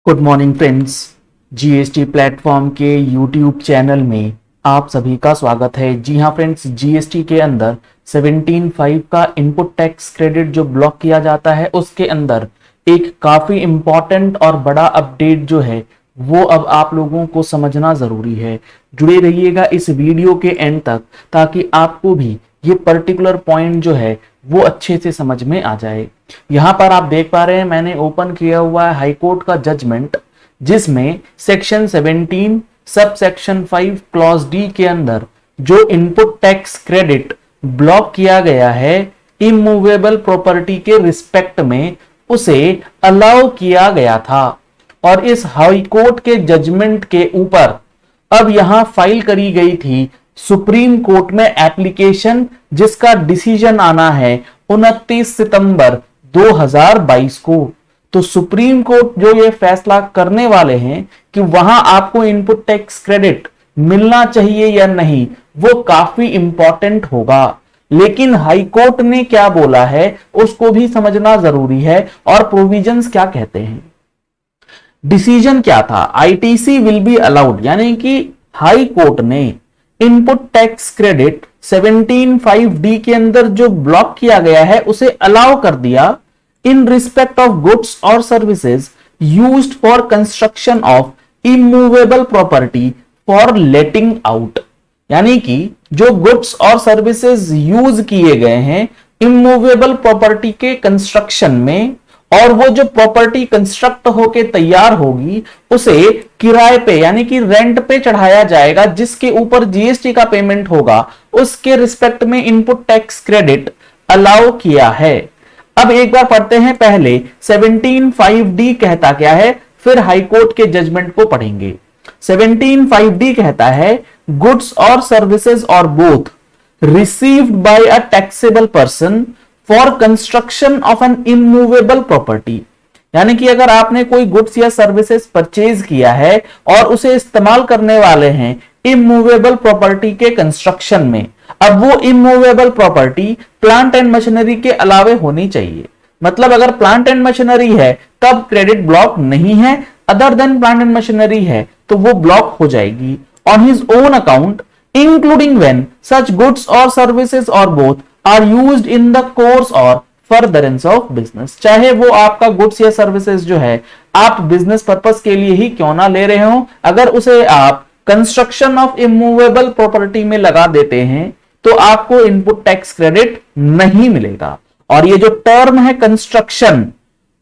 Good morning friends. GST platform के YouTube channel में आप सभी का स्वागत है। जी हाँ फ्रेंड्स, जीएसटी के अंदर 17(5) का इनपुट टैक्स क्रेडिट जो ब्लॉक किया जाता है उसके अंदर एक काफी इंपॉर्टेंट और बड़ा अपडेट जो है वो अब आप लोगों को समझना जरूरी है। जुड़े रहिएगा इस वीडियो के एंड तक ताकि आपको भी ये पर्टिकुलर पॉइंट जो है वो अच्छे से समझ में आ जाए। यहां पर आप देख पा रहे हैं मैंने ओपन किया हुआ है हाई कोर्ट का जजमेंट, जिसमें section 17 sub section 5 clause D के अंदर जो इनपुट टैक्स क्रेडिट ब्लॉक किया गया है इमूवेबल प्रॉपर्टी के रिस्पेक्ट में उसे अलाउ किया गया था। और इस हाई कोर्ट के जजमेंट के ऊपर अब यहां फाइल करी गई थी सुप्रीम कोर्ट में एप्लीकेशन, जिसका डिसीजन आना है 29 सितंबर 2022 को। तो सुप्रीम कोर्ट जो ये फैसला करने वाले हैं कि वहां आपको इनपुट टैक्स क्रेडिट मिलना चाहिए या नहीं, वो काफी इंपॉर्टेंट होगा। लेकिन हाई कोर्ट ने क्या बोला है उसको भी समझना जरूरी है और प्रोविजंस क्या कहते हैं। डिसीजन क्या था? आईटीसी विल बी अलाउड, यानी कि हाई कोर्ट ने इनपुट टैक्स क्रेडिट 17(5)(d) के अंदर जो ब्लॉक किया गया है उसे अलाउ कर दिया इन रिस्पेक्ट ऑफ गुड्स और services used for construction of immovable property for letting out. यानी कि जो गुड्स और सर्विसेज यूज किए गए हैं इमूवेबल प्रॉपर्टी के कंस्ट्रक्शन में, और वो जो प्रॉपर्टी कंस्ट्रक्ट होके तैयार होगी उसे किराए पे यानी कि रेंट पे चढ़ाया जाएगा, जिसके ऊपर जीएसटी का पेमेंट होगा, उसके रिस्पेक्ट में इनपुट टैक्स क्रेडिट अलाउ किया है। अब एक बार पढ़ते हैं पहले 17(5)(d) कहता क्या है, फिर हाई कोर्ट के जजमेंट को पढ़ेंगे। 17(5)(d) कहता है गुड्स और सर्विसेज और both received by a taxable person for construction of N immovable property. यानी कि अगर आपने कोई गुड्स या सर्विसेज परचेज किया है और उसे इस्तेमाल करने वाले हैं इमूवेबल प्रॉपर्टी के कंस्ट्रक्शन में, अब वो immovable property plant and machinery के अलावे होनी चाहिए। मतलब अगर प्लांट एंड मशीनरी है तब क्रेडिट ब्लॉक नहीं है, other than plant and machinery है तो वो ब्लॉक हो जाएगी on his own account, including when such goods और सर्विसेज और both are used in the course और फर्दरेंस ऑफ बिजनेस। चाहे वो आपका गुड्स या सर्विसेज जो है आप बिजनेस पर्पस के लिए ही क्यों ना ले रहे हो, अगर उसे आप कंस्ट्रक्शन ऑफ इमूवेबल प्रॉपर्टी में लगा देते हैं तो आपको इनपुट टैक्स क्रेडिट नहीं मिलेगा। और ये जो टर्म है कंस्ट्रक्शन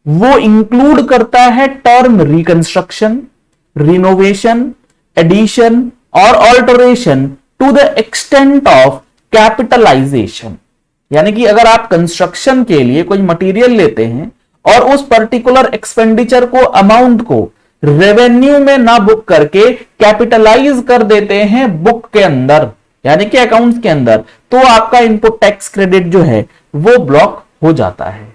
वो इंक्लूड करता है टर्म रिकंस्ट्रक्शन, रिनोवेशन, एडिशन और alteration to the extent of capitalization. यानी कि अगर आप कंस्ट्रक्शन के लिए कोई मटेरियल लेते हैं और उस पर्टिकुलर एक्सपेंडिचर को अमाउंट को रेवेन्यू में ना बुक करके कैपिटलाइज कर देते हैं बुक के अंदर यानी कि अकाउंट्स के अंदर, तो आपका इनपुट टैक्स क्रेडिट जो है वो ब्लॉक हो जाता है।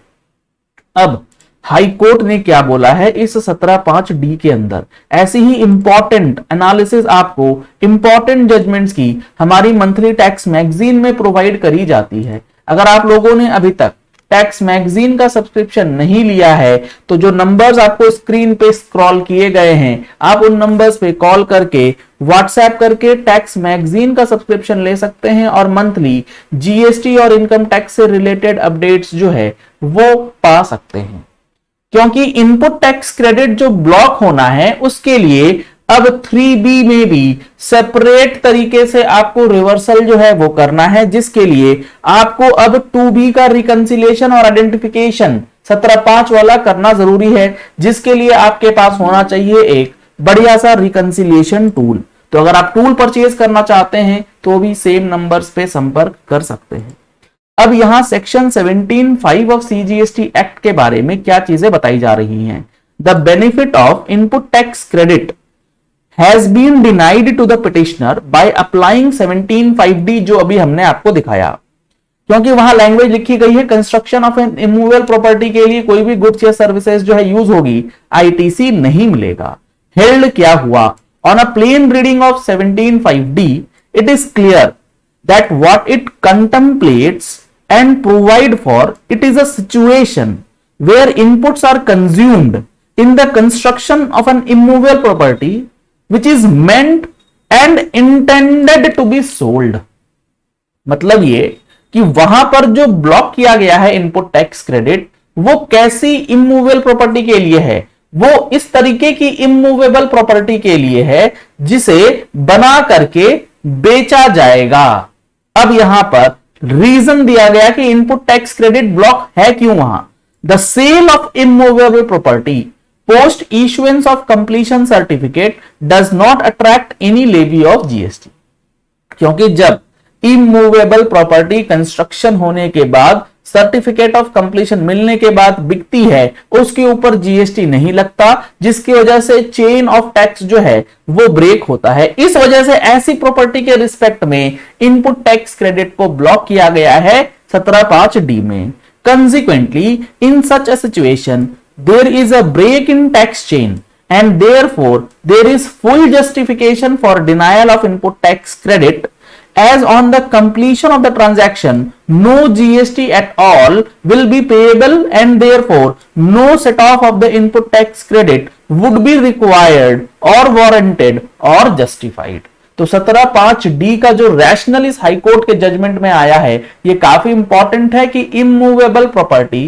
अब हाई कोर्ट ने क्या बोला है इस 17(5)(d) के अंदर, ऐसी ही इंपॉर्टेंट एनालिसिस आपको इंपॉर्टेंट जजमेंट्स की हमारी मंथली टैक्स मैगजीन में प्रोवाइड करी जाती है। अगर आप लोगों ने अभी तक टैक्स मैगजीन का सब्सक्रिप्शन नहीं लिया है तो जो नंबर्स आपको स्क्रीन पे स्क्रॉल किए गए हैं आप उन नंबर्स पे कॉल करके व्हाट्सएप करके टैक्स मैगजीन का सब्सक्रिप्शन ले सकते हैं और मंथली जीएसटी और इनकम टैक्स से रिलेटेड अपडेट्स जो है वो पा सकते हैं। क्योंकि इनपुट टैक्स क्रेडिट जो ब्लॉक होना है उसके लिए अब 3B में भी सेपरेट तरीके से आपको रिवर्सल जो है वो करना है, जिसके लिए आपको अब 2B का रिकंसिलिएशन और आइडेंटिफिकेशन 17(5) वाला करना जरूरी है, जिसके लिए आपके पास होना चाहिए एक बढ़िया सा रिकंसिलिएशन टूल। तो अगर आप टूल परचेज करना चाहते हैं तो भी सेम नंबर्स पे संपर्क कर सकते हैं। अब यहां सेक्शन 17(5) ऑफ सीजीएसटी एक्ट के बारे में क्या चीजें बताई जा रही हैं। The benefit of input tax credit has been denied to the petitioner by applying 17(5)(d) जो अभी हमने आपको दिखाया। क्योंकि वहां लैंग्वेज लिखी गई है construction of N immovable property के लिए कोई भी गुड्स या सर्विसेज जो है यूज होगी आईटीसी नहीं मिलेगा। हेल्ड क्या हुआ? On a plain reading of 17(5)(d) it is clear that what it contemplates and provide for it is a situation where inputs are consumed in the construction of an immovable property which is meant and intended to be sold। मतलब ये कि वहां पर जो block किया गया है input tax credit, वो कैसी इमूवेबल प्रॉपर्टी के लिए है, वो इस तरीके की इमूवेबल प्रॉपर्टी के लिए है जिसे बना करके बेचा जाएगा। अब यहां पर रीजन दिया गया कि इनपुट टैक्स क्रेडिट ब्लॉक है क्यों वहां। The sale of immovable property post issuance of completion certificate does not attract any levy of GST. क्योंकि जब इमूवेबल प्रॉपर्टी कंस्ट्रक्शन होने के बाद सर्टिफिकेट ऑफ कंप्लीशन मिलने के बाद बिकती है, उसके ऊपर जीएसटी नहीं लगता, जिसकी वजह से चेन ऑफ टैक्स जो है वो ब्रेक होता है। इस वजह से ऐसी प्रॉपर्टी के रिस्पेक्ट में इनपुट टैक्स क्रेडिट को ब्लॉक किया गया है 17(5)(d) में। Consequently in such a situation there is a break in tax chain and therefore there is full justification for denial of input tax credit, as on the completion of the transaction no GST at all will be payable and therefore no set off of the input tax credit would be required or warranted or justified। तो 17(5)(d) का जो rational इस high court के judgement में आया है, ये काफी इंपॉर्टेंट है कि इमूवेबल प्रॉपर्टी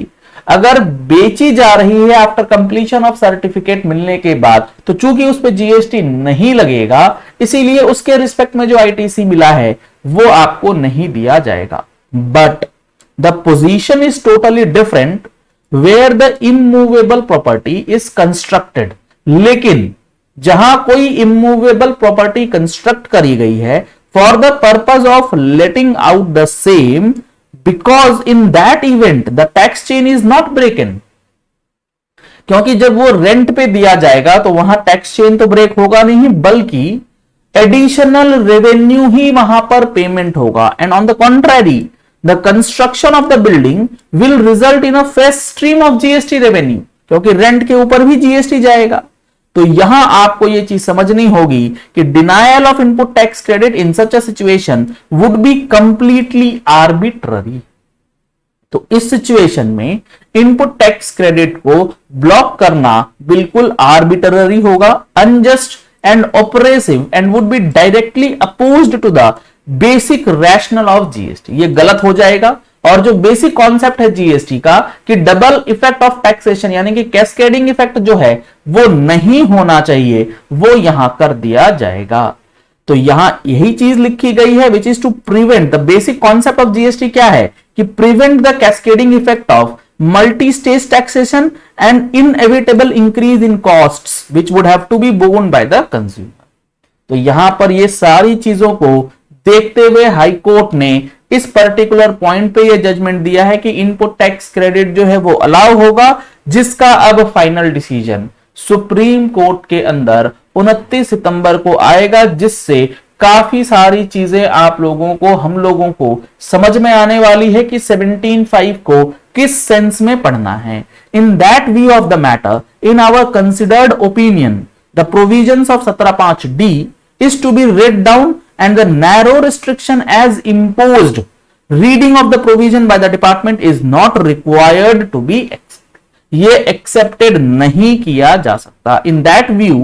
अगर बेची जा रही है आफ्टर कंप्लीशन ऑफ सर्टिफिकेट मिलने के बाद, तो चूंकि उस पर जीएसटी नहीं लगेगा, इसीलिए उसके रिस्पेक्ट में जो आईटीसी मिला है वो आपको नहीं दिया जाएगा। But the position is totally different where the immovable property is constructed. लेकिन जहां कोई इमूवेबल प्रॉपर्टी कंस्ट्रक्ट करी गई है for the purpose of letting out the same, because in that event the tax chain is not broken। क्योंकि जब वो rent पे दिया जाएगा तो वहां टैक्स चेन तो ब्रेक होगा नहीं, बल्कि एडिशनल रेवेन्यू ही वहां पर पेमेंट होगा। And on the contrary the construction of the building will result in a fresh stream of GST revenue, क्योंकि रेंट के ऊपर भी जीएसटी जाएगा। तो यहां आपको यह चीज समझनी होगी कि denial of input tax credit in such a situation would be completely arbitrary. तो इस सिचुएशन में इनपुट टैक्स क्रेडिट को ब्लॉक करना बिल्कुल आर्बिट्ररी होगा, unjust and oppressive and would be directly opposed to the basic rational of GST. ये गलत हो जाएगा। और जो बेसिक कॉन्सेप्ट है जीएसटी का कि डबल इफेक्ट ऑफ टैक्सेशन यानी कि कैस्केडिंग इफेक्ट जो है वो नहीं होना चाहिए, वो यहां कर दिया जाएगा। तो यहां यही चीज लिखी गई है, which is to prevent the basic concept of GST क्या है कि prevent the cascading effect of multi stage taxation and inevitable increase in costs which would have to be borne by the consumer. तो यहां पर ये सारी चीजों को देखते हुए हाईकोर्ट ने इस पर्टिकुलर पॉइंट पे ये जजमेंट दिया है कि इनपुट टैक्स क्रेडिट जो है वो अलाउ होगा, जिसका अब फाइनल डिसीजन सुप्रीम कोर्ट के अंदर 29 सितंबर को आएगा, जिससे काफी सारी चीजें आप लोगों को, हम लोगों को समझ में आने वाली है कि 17(5) को किस सेंस में पढ़ना है। In that view of the matter, in our considered opinion, the provisions of 17(5)(d is to be read down and the narrow restriction as imposed reading of the provision by the department is not required to be accepted। ये accepted नहीं किया जा सकता। In that view,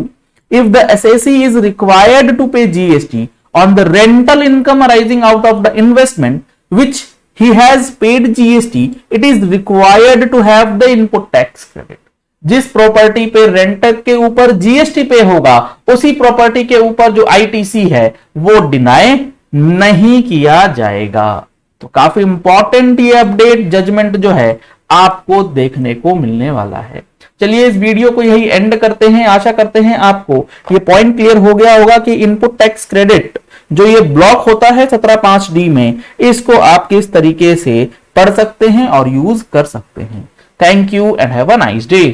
if the assessee is required to pay GST on the rental income arising out of the investment which he has paid GST, it is required to have the input tax credit। जिस property पे रेंटर के ऊपर GST पे होगा, उसी property के ऊपर जो आईटीसी है वो डिनाई नहीं किया जाएगा। तो काफी इंपॉर्टेंट ये अपडेट जजमेंट जो है आपको देखने को मिलने वाला है। चलिए इस वीडियो को यही एंड करते हैं। आशा करते हैं आपको ये पॉइंट क्लियर हो गया होगा कि इनपुट टैक्स क्रेडिट जो ये ब्लॉक होता है 17(5)(d) में, इसको आप किस तरीके से पढ़ सकते हैं और यूज कर सकते हैं। Thank you and have a nice day.